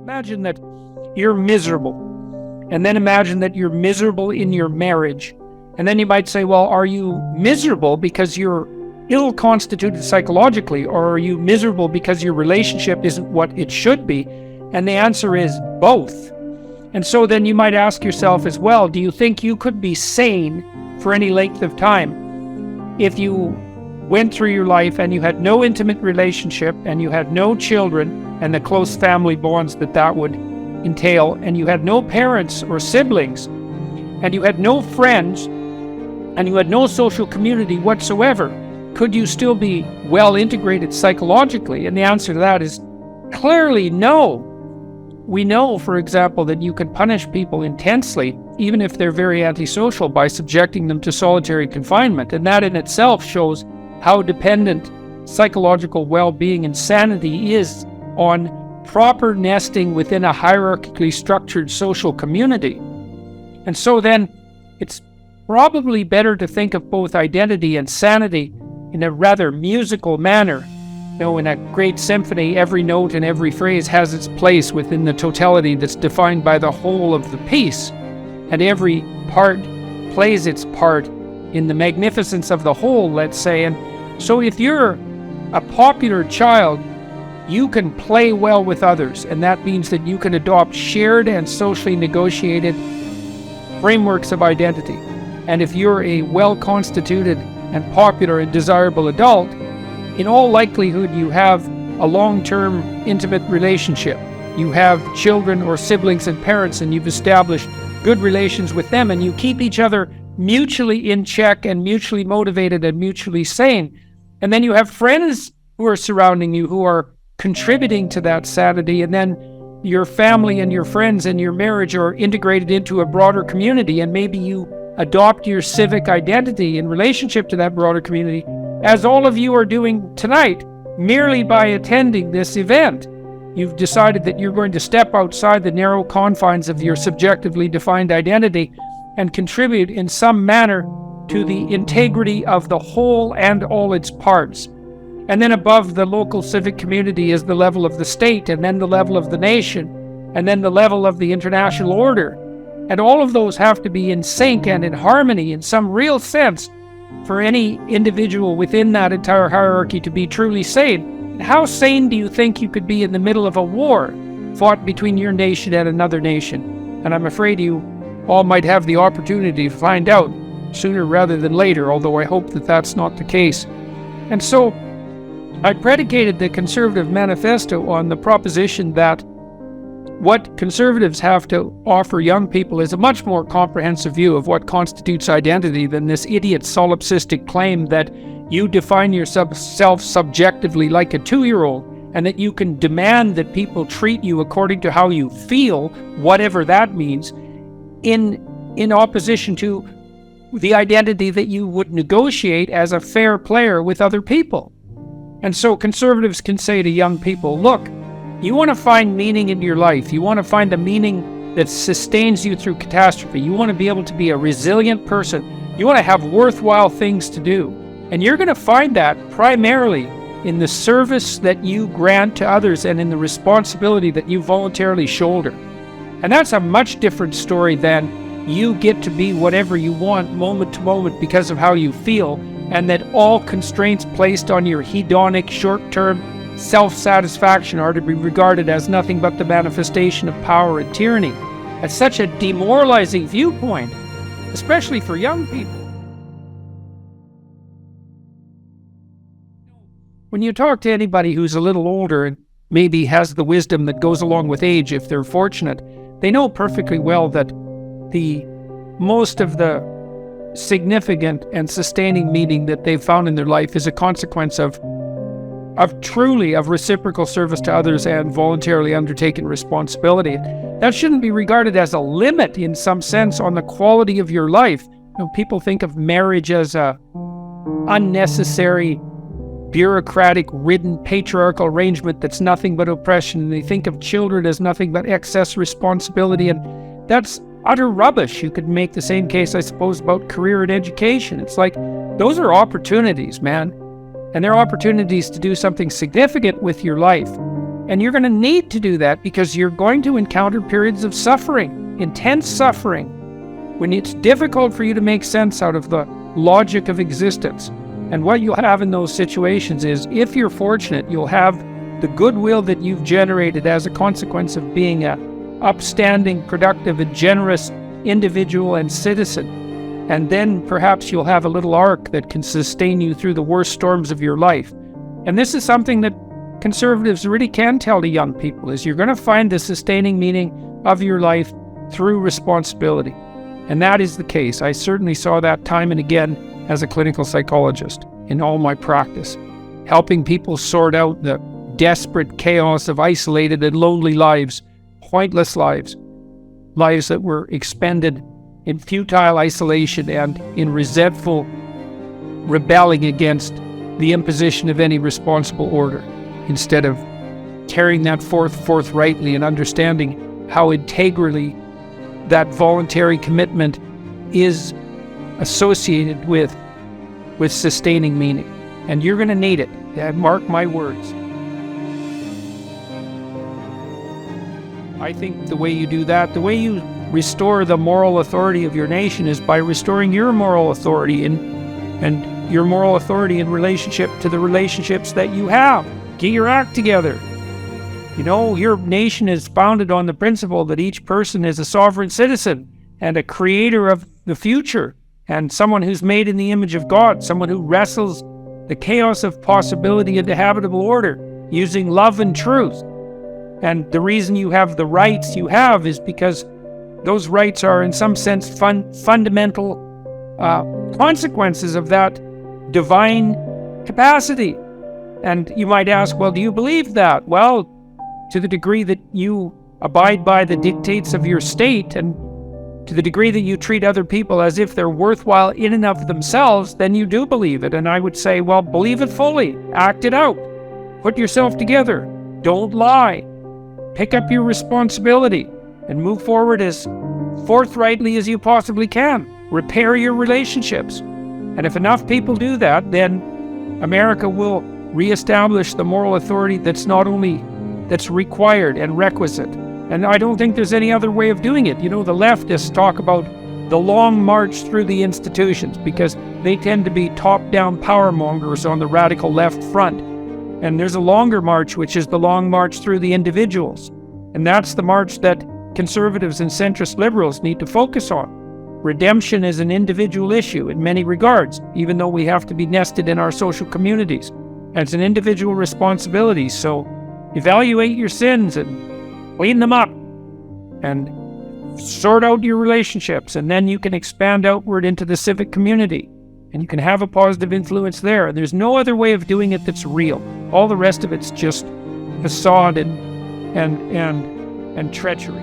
Imagine that you're miserable, and then imagine that you're miserable in your marriage. And then you might say, well, are you miserable because you're ill-constituted psychologically, or are you miserable because your relationship isn't what it should be? And the answer is both. And so then you might ask yourself as well, do you think you could be sane for any length of time if you went through your life and you had no intimate relationship, and you had no children and the close family bonds that would entail, and you had no parents or siblings, and you had no friends, and you had no social community whatsoever? Could you still be well integrated psychologically? And the answer to that is clearly no. We know, for example, that you can punish people intensely, even if they're very antisocial, by subjecting them to solitary confinement. And that in itself shows how dependent psychological well-being and sanity is on proper nesting within a hierarchically structured social community. And so then it's probably better to think of both identity and sanity in a rather musical manner. You know, in a great symphony, every note and every phrase has its place within the totality that's defined by the whole of the piece, and every part plays its part in the magnificence of the whole, let's say. And so if you're a popular child, you can play well with others, and that means that you can adopt shared and socially negotiated frameworks of identity. And if you're a well-constituted and popular and desirable adult, in all likelihood you have a long-term intimate relationship. You have children or siblings and parents, and you've established good relations with them, and you keep each other mutually in check and mutually motivated and mutually sane. And then you have friends who are surrounding you who are contributing to that sanity, and then your family and your friends and your marriage are integrated into a broader community, and maybe you adopt your civic identity in relationship to that broader community, as all of you are doing tonight, merely by attending this event. You've decided that you're going to step outside the narrow confines of your subjectively defined identity and contribute in some manner to the integrity of the whole and all its parts. And then above the local civic community is the level of the state, and then the level of the nation, and then the level of the international order. And all of those have to be in sync and in harmony in some real sense for any individual within that entire hierarchy to be truly sane. How sane do you think you could be in the middle of a war fought between your nation and another nation? And I'm afraid you all might have the opportunity to find out sooner rather than later, although I hope that that's not the case. And so I predicated the Conservative Manifesto on the proposition that what conservatives have to offer young people is a much more comprehensive view of what constitutes identity than this idiot solipsistic claim that you define yourself subjectively like a 2-year-old, and that you can demand that people treat you according to how you feel, whatever that means, in opposition to the identity that you would negotiate as a fair player with other people. And so conservatives can say to young people, look, you want to find meaning in your life. You want to find a meaning that sustains you through catastrophe. You want to be able to be a resilient person. You want to have worthwhile things to do. And you're going to find that primarily in the service that you grant to others and in the responsibility that you voluntarily shoulder. And that's a much different story than you get to be whatever you want moment to moment because of how you feel, and that all constraints placed on your hedonic short-term self-satisfaction are to be regarded as nothing but the manifestation of power and tyranny. That's such a demoralizing viewpoint, especially for young people. When you talk to anybody who's a little older and maybe has the wisdom that goes along with age, if they're fortunate, they know perfectly well that the most of the significant and sustaining meaning that they've found in their life is a consequence of reciprocal service to others and voluntarily undertaken responsibility. That shouldn't be regarded as a limit in some sense on the quality of your life. You know, people think of marriage as a unnecessary, bureaucratic-ridden, patriarchal arrangement that's nothing but oppression, and they think of children as nothing but excess responsibility, and that's utter rubbish. You could make the same case, I suppose, about career and education. It's like, those are opportunities, man. And they're opportunities to do something significant with your life. And you're going to need to do that because you're going to encounter periods of suffering, intense suffering, when it's difficult for you to make sense out of the logic of existence. And what you'll have in those situations is, if you're fortunate, you'll have the goodwill that you've generated as a consequence of being an upstanding, productive, and generous individual and citizen. And then perhaps you'll have a little arc that can sustain you through the worst storms of your life. And this is something that conservatives really can tell to young people, is you're going to find the sustaining meaning of your life through responsibility. And that is the case. I certainly saw that time and again as a clinical psychologist in all my practice, helping people sort out the desperate chaos of isolated and lonely lives, pointless lives, lives that were expended in futile isolation and in resentful rebelling against the imposition of any responsible order, instead of carrying that forthrightly and understanding how integrally that voluntary commitment is associated with sustaining meaning. And you're going to need it. Mark my words. I think the way you do that, the way you restore the moral authority of your nation, is by restoring your moral authority and your moral authority in relationship to the relationships that you have. Get your act together. You know, your nation is founded on the principle that each person is a sovereign citizen and a creator of the future, and someone who's made in the image of God, someone who wrestles the chaos of possibility into habitable order using love and truth. And the reason you have the rights you have is because those rights are in some sense fundamental consequences of that divine capacity. And you might ask, well, do you believe that? Well, to the degree that you abide by the dictates of your state, and to the degree that you treat other people as if they're worthwhile in and of themselves, then you do believe it. And I would say, well, believe it fully. Act it out. Put yourself together. Don't lie. Pick up your responsibility and move forward as forthrightly as you possibly can. Repair your relationships. And if enough people do that, then America will reestablish the moral authority that's required and requisite. And I don't think there's any other way of doing it. You know, the leftists talk about the long march through the institutions because they tend to be top-down power mongers on the radical left front. And there's a longer march, which is the long march through the individuals. And that's the march that conservatives and centrist liberals need to focus on. Redemption is an individual issue in many regards, even though we have to be nested in our social communities. And it's an individual responsibility. So evaluate your sins and clean them up and sort out your relationships. And then you can expand outward into the civic community and you can have a positive influence there. And there's no other way of doing it that's real. All the rest of it's just facade and treachery.